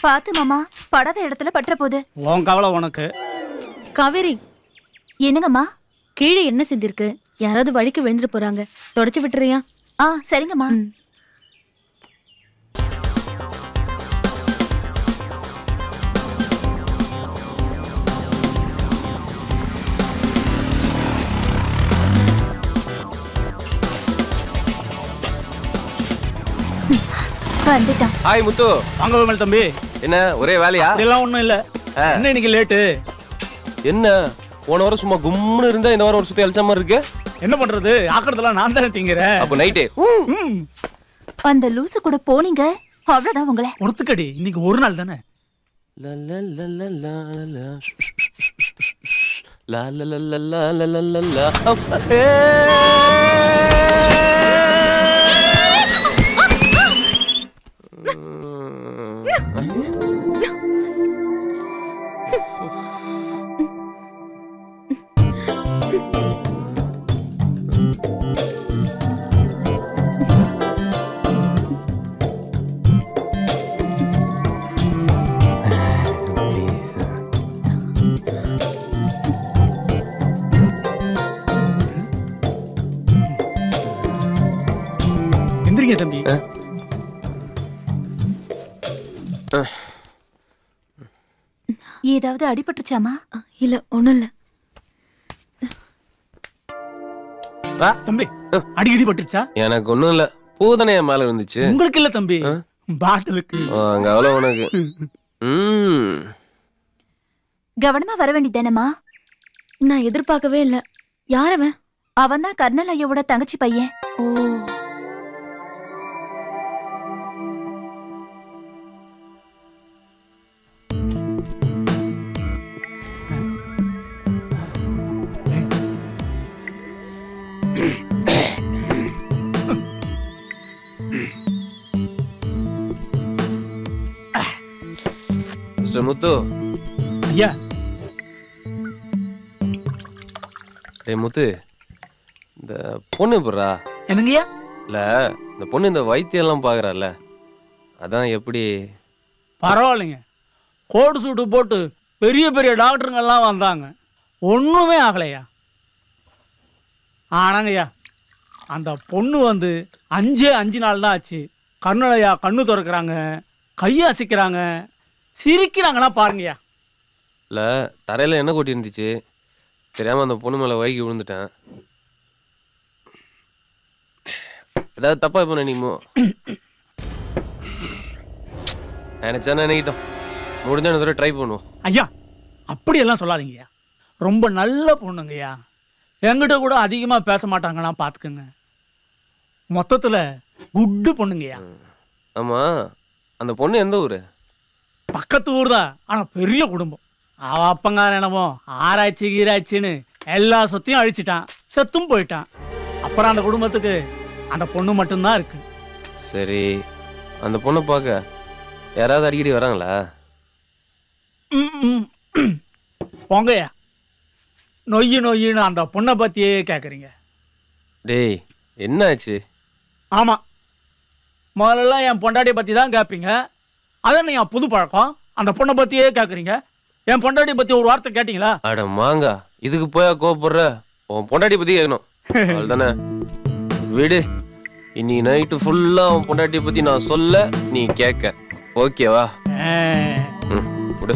பாத்து மாமா, படாத இடத்துல பற்ற போகுது. உன் கவலை உனக்கு. காவேரி, என்னங்கம்மா? கீழே என்ன செஞ்சிருக்கு? யாராவது வழிக்கு விழுந்துட்டு போறாங்க, தொடச்சு விட்டுறியா? சரிங்கம்மா. வந்துட்டான். ஹாய் முத்து. வாங்க விமல் தம்பி. என்ன ஒரே வேலையா? இதெல்லாம் ஒண்ணும் இல்ல. என்ன இன்னைக்கு லேட்டு? என்ன போன வாரம் சும்மா கும்முன்னு இருந்தா இந்த வாரம் ஒரு சுத்தி அழிச்ச மாதிரி இருக்கு. என்ன பண்றது? ஆக்குறதெல்லாம் நான் தானே திங்கிறேன். அப்ப நைட்டே அந்த லூசு கூட போனீங்க, அவ்வளவுதான் உங்களை. ஒருத்துக்கடி, இன்னைக்கு ஒரு நாள் தானே. எந்திரிங்க தம்பி. ஏதாவது அடிபட்டுச்சாமா? இல்ல, ஒண்ணும் இல்ல. தம்பி, அடிக்கடி பட்டுச்சா? எனக்கு ஒண்ணும் இல்ல, பூதனை என் மேல இருந்துச்சு. உங்களுக்கு இல்ல தம்பி, பாட்டிலுக்கு. அங்க அவ்வளவு உனக்கு. கவனமா வர வேண்டியதானம்மா? நான் எதிர்பார்க்கவே இல்ல. யார் அவன்? அவன் தான் கர்னல் ஐயாவோட தங்கச்சி பையன். ஓ, மிஸ்டர் முத்து. ஐயா. டேய் முத்து, இந்த பொண்ணு போடுறா. என்னங்கய்யா? இல்ல, இந்த பொண்ணு இந்த வைத்தியம் எல்லாம் பாக்குறால, அதான் எப்படி? பரவாயில்லைங்க. கோடு சூட்டு போட்டு பெரிய பெரிய டாக்டருங்க எல்லாம் வந்தாங்க, ஒண்ணுமே ஆகலையா. ஆனாங்கய்யா, அந்த பொண்ணு வந்து 5 நாள் தான் ஆச்சு. கர்னலையா கண்ணு திறக்கிறாங்க, கையை அசைக்கிறாங்க, சிரிக்கிறாங்கன்னா பாருங்கய்யா. இல்ல, தரையில என்ன கொட்டி இருந்துச்சு, தெரியாம அந்த பொண்ணு மேல வழுக்கி விழுந்துட்டேன். ஏதாவது தப்பா இப்ப நினைக்குமோ? நினைச்சா நினைக்கிட்டோம், முடிஞ்ச தடவை ட்ரை பண்ணுவோம். ஐயா, அப்படியெல்லாம் சொல்லாதீங்கய்யா. ரொம்ப நல்ல பொண்ணுங்கய்யா. என்கிட்ட கூட அதிகமா பேச மாட்டாங்கன்னா பாத்துக்கோங்க. மொத்தத்துல குட்டு பொண்ணுங்கய்யா. ஆமா, அந்த பொண்ணு எந்த ஊரு? பக்கத்து ஊர் தான், ஆனா பெரிய குடும்பம். அவ அப்பங்கார என்னமோ ஆராய்ச்சி கீராய்ச்சின்னு எல்லா சொத்தையும் அழிச்சிட்டான், செத்தும் போயிட்டான். அப்புறம் அந்த குடும்பத்துக்கு அந்த பொண்ணு மட்டும்தான் இருக்கு. சரி, அந்த பொண்ணை பார்க்க யாராவது அடிக்கடி வராங்களா? போங்கய்யா, நொய்யின்னு அந்த பொண்ணை பத்தியே கேக்குறீங்க. டேய், என்னாச்சு? ஆமா, முதல்ல என் பொண்டாட்டியை பத்தி தான் கேட்பீங்க. அதான் என் புது பழக்கம். அந்த பொண்ணை பத்தியே கேக்குறீங்க. என் பொண்டாட்டியை பத்தி ஒரு வார்த்தை கேட்டீங்களா? அட மாங்கா, இதுக்கு போயா கோவப்படுற? உன் பொண்டாட்டியை பத்தி கேட்கணும் அவ்வளவுதானே. விடு, இன்னி நைட்டு ஃபுல்லா உன் பொண்டாட்டியை பத்தி நான் சொல்ல, நீ கேட்க. ஓகேவா? விடு.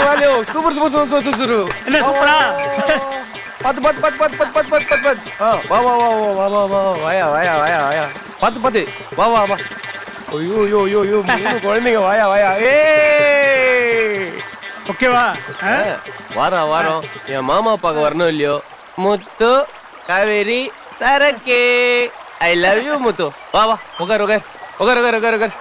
வாலியோ சூப்பர் சூப்பர் சூப்பர் சூப்பர் என்ன சூப்பரா பாத்து பாத்து பாத்து பாத்து பாத்து பாத்து பாத்து பாத்து வா வா வா வா வா வா வாயா வாயா வாயா வாயா பாத்து பாத்து வா வா வா ஐயோ ஐயோ ஐயோ ஐயோ குழந்தைங்க வாயா வாயா ஓகேவா வாரம் வாரம் என் மாமா அப்பாக்கு வரணும் இல்லையோ முத்து காவேரி சரக்கே ஐ லவ் யூ முத்து வா வா உட்கார் உட்கார் உட்கார் உட்கார் உட்கார் உட்கார்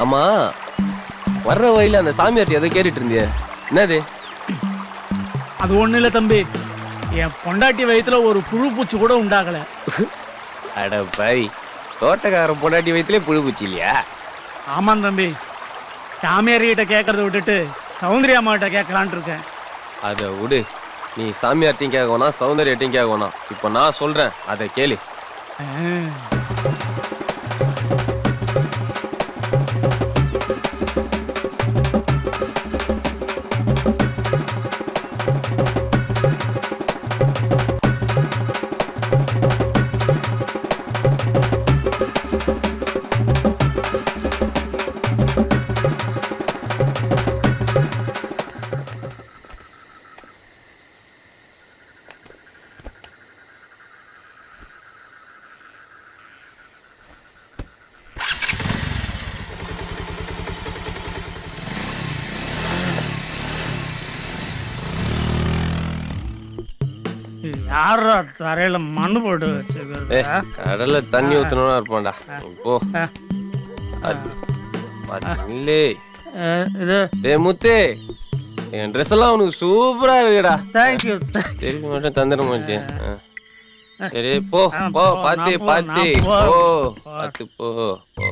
அம்மா வர்ற வழியில அந்த சாமியார்ட்ட எதை கேட்டுட்டு இருந்திய என்னது அது ஒண்ணு இல்ல தம்பி என் பொண்டாட்டி வயித்துல ஒரு புழு பூச்சி கூட உண்டாகல அட பாய் தோட்டக்காரன் பொண்டாட்டி வயிற்றுலேயே புழு பூச்சி இல்லையா ஆமாம் தம்பி சாமியார்கிட்ட கேட்கறத விட்டுட்டு சௌந்தர்யா அம்மாகிட்ட கேட்கலான்ட்டு இருக்கேன் அதை விடு நீ சாமியார்ட்டையும் கேட்க வேணாம் சௌந்தர்யாட்டையும் கேட்க வேணாம் இப்போ நான் சொல்றேன் அதை கேளு யாரா தரையில மண்ணு போட்டு வச்சுக்கிறது கடல்ல தண்ணி ஊத்தணும்னா இருப்பான்டா போ இல்லே இது முத்தே என் ட்ரெஸ் எல்லாம் உனக்கு சூப்பரா இருக்குடா தேங்க்யூ திருப்பி மட்டும் தந்துட மாட்டேன் சரி போ போ பாத்து பாத்து போ பாத்து போ போ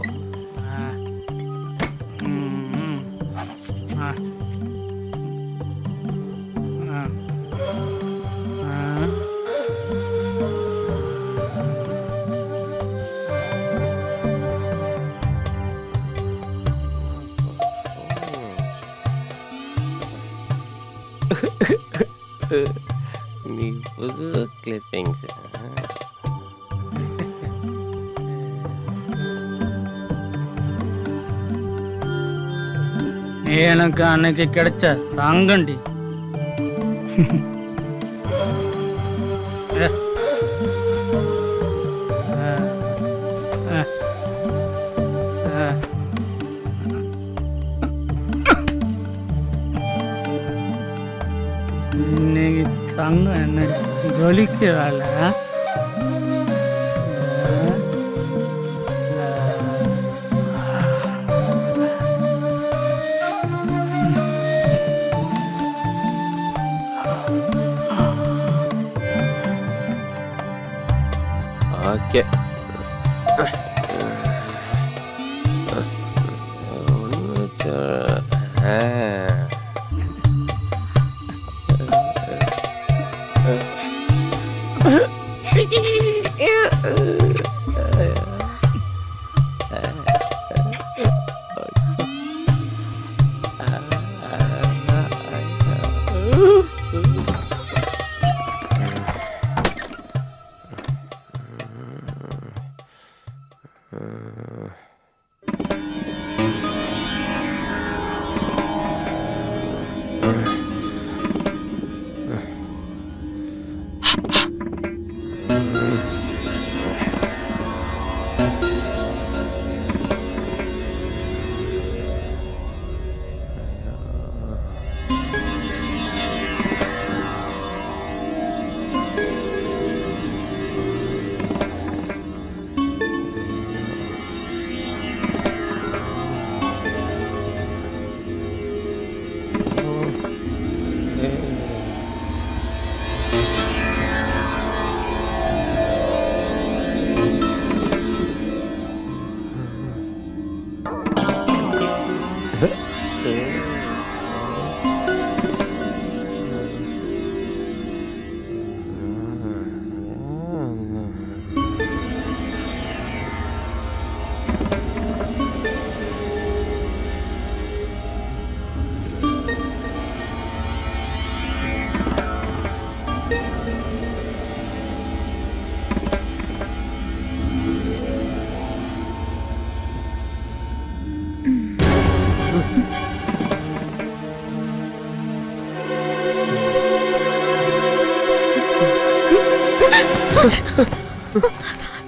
நீ புது கிளிப்பிங்ஸ் எனக்கு அன்னைக்கு கிடைச்ச தங்கண்டி இன்னைக்கு தங்கம் என்ன ஜொலிக்கிறாள் ஓகே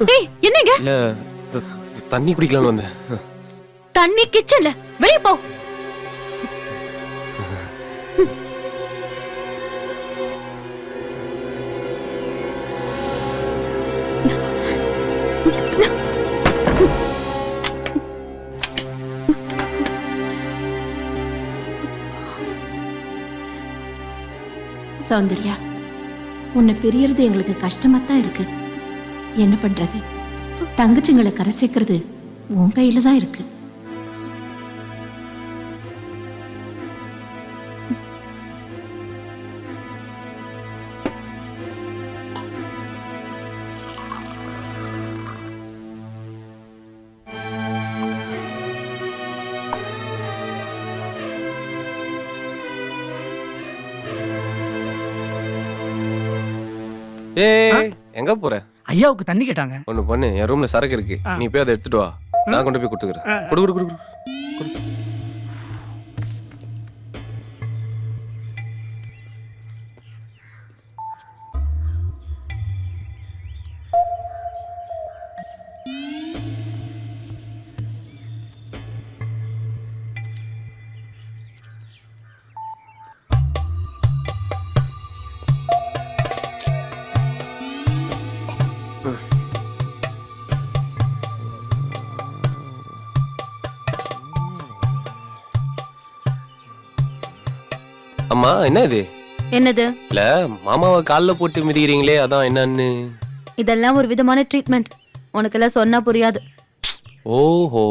டேய் என்னங்க? இல்ல தண்ணி குடிக்கலாம்னு வந்தேன். தண்ணி கிச்சன்ல, வெளிய போ. சௌந்தர்யா, உன்னை பிரியறது எங்களுக்கு கஷ்டமா தான் இருக்கு. என்ன பண்றது? தங்கச்சிங்களை கரை சேர்க்கறது உன் கையில தான் இருக்கு. ஏய் எங்க போற? ஐயாவுக்கு தண்ணி கேட்டாங்க. ஒண்ணு பண்ணு, என் ரூம்ல சரக்கு இருக்கு, நீ போய் அதை எடுத்துட்டு வா, நான் கொண்டு போய் கொடுத்துக்கிறேன். குடு குடு குடு. அம்மா என்ன இது? என்னது? இல்ல மாமாவை கால்ல போட்டு மிதிக்கிறீங்களே, அதான் என்னன்னு. இதெல்லாம் ஒரு விதமான ட்ரீட்மெண்ட். உனக்கெல்லாம் சொன்னா புரியாது. ஓஹோ.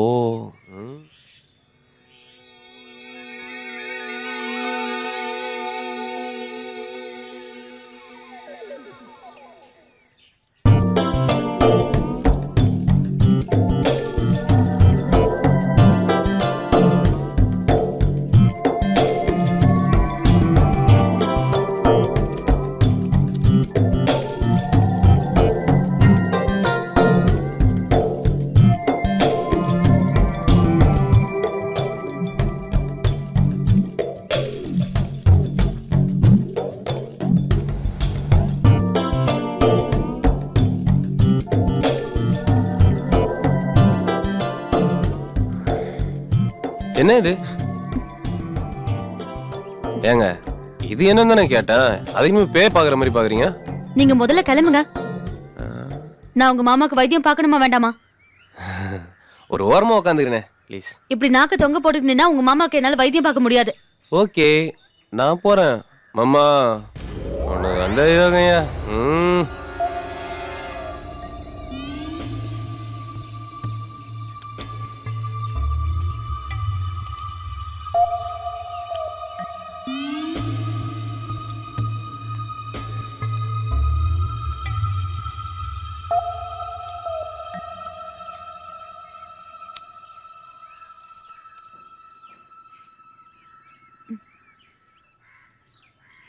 என்ன இது? ஏங்க இது என்னன்னு தானே கேட்டேன், அதுக்கு பேய் பாக்குற மாதிரி பாக்குறீங்க. நீங்க முதல்ல கிளம்புங்க. நான் உங்க மாமாக்கு வைத்தியம் பார்க்கணுமா வேண்டாமா? ஒரு ஓரமா உட்காந்துக்கிறேன் ப்ளீஸ். இப்படி நாக்க தொங்க போட்டுட்டு நின்னா உங்க மாமாக்கு என்னால வைத்தியம் பார்க்க முடியாது. ஓகே நான் போறேன். மாமா உனக்கு அந்த யோகையா.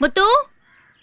முத்து